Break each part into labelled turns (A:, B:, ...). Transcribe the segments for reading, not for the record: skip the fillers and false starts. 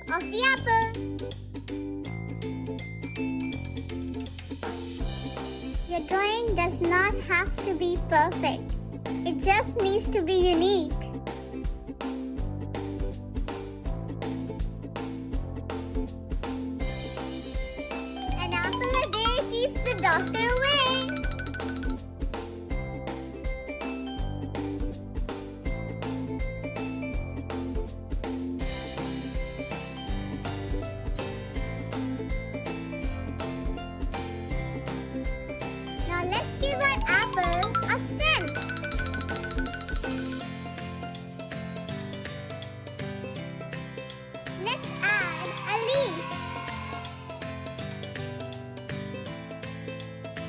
A: shape of the apple. Your drawing does not have to be perfect. It just needs to be unique. An apple a day keeps the doctor away. Now let's give our apple a stem. Let's add a leaf.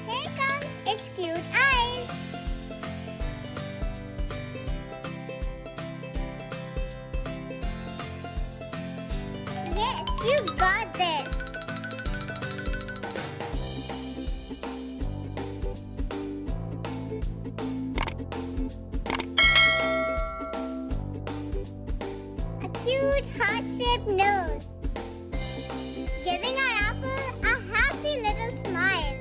A: Here comes its cute eyes. Yes, you got this. A cute heart-shaped nose, giving our apple a happy little smile.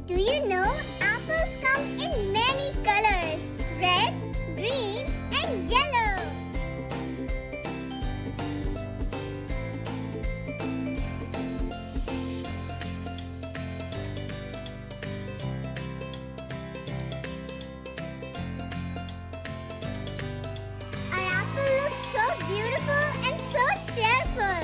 A: Do you know apples come in many colors? Red, green, and yellow. Our apple looks so beautiful and so cheerful.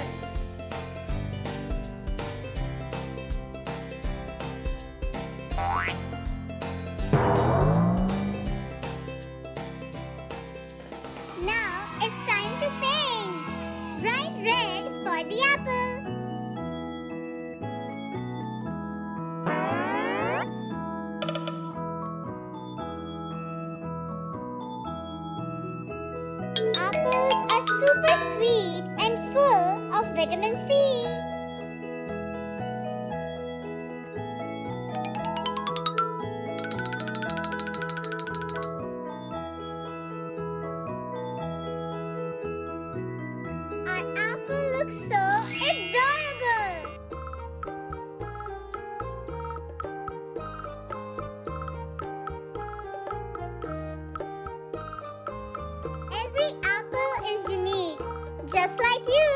A: Now it's time to paint. Bright red for the apple. Apples are super sweet and full of vitamin C. Our apple looks so adorable. Every apple is unique, just like you.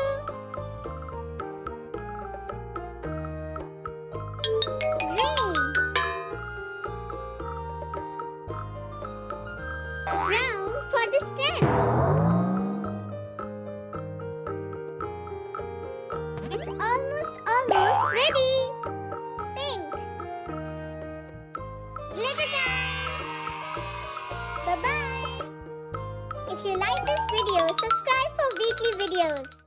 A: Green, brown for the stem. It's almost ready. Pink. Glitter time. Bye-bye. If you like this video, subscribe for weekly videos.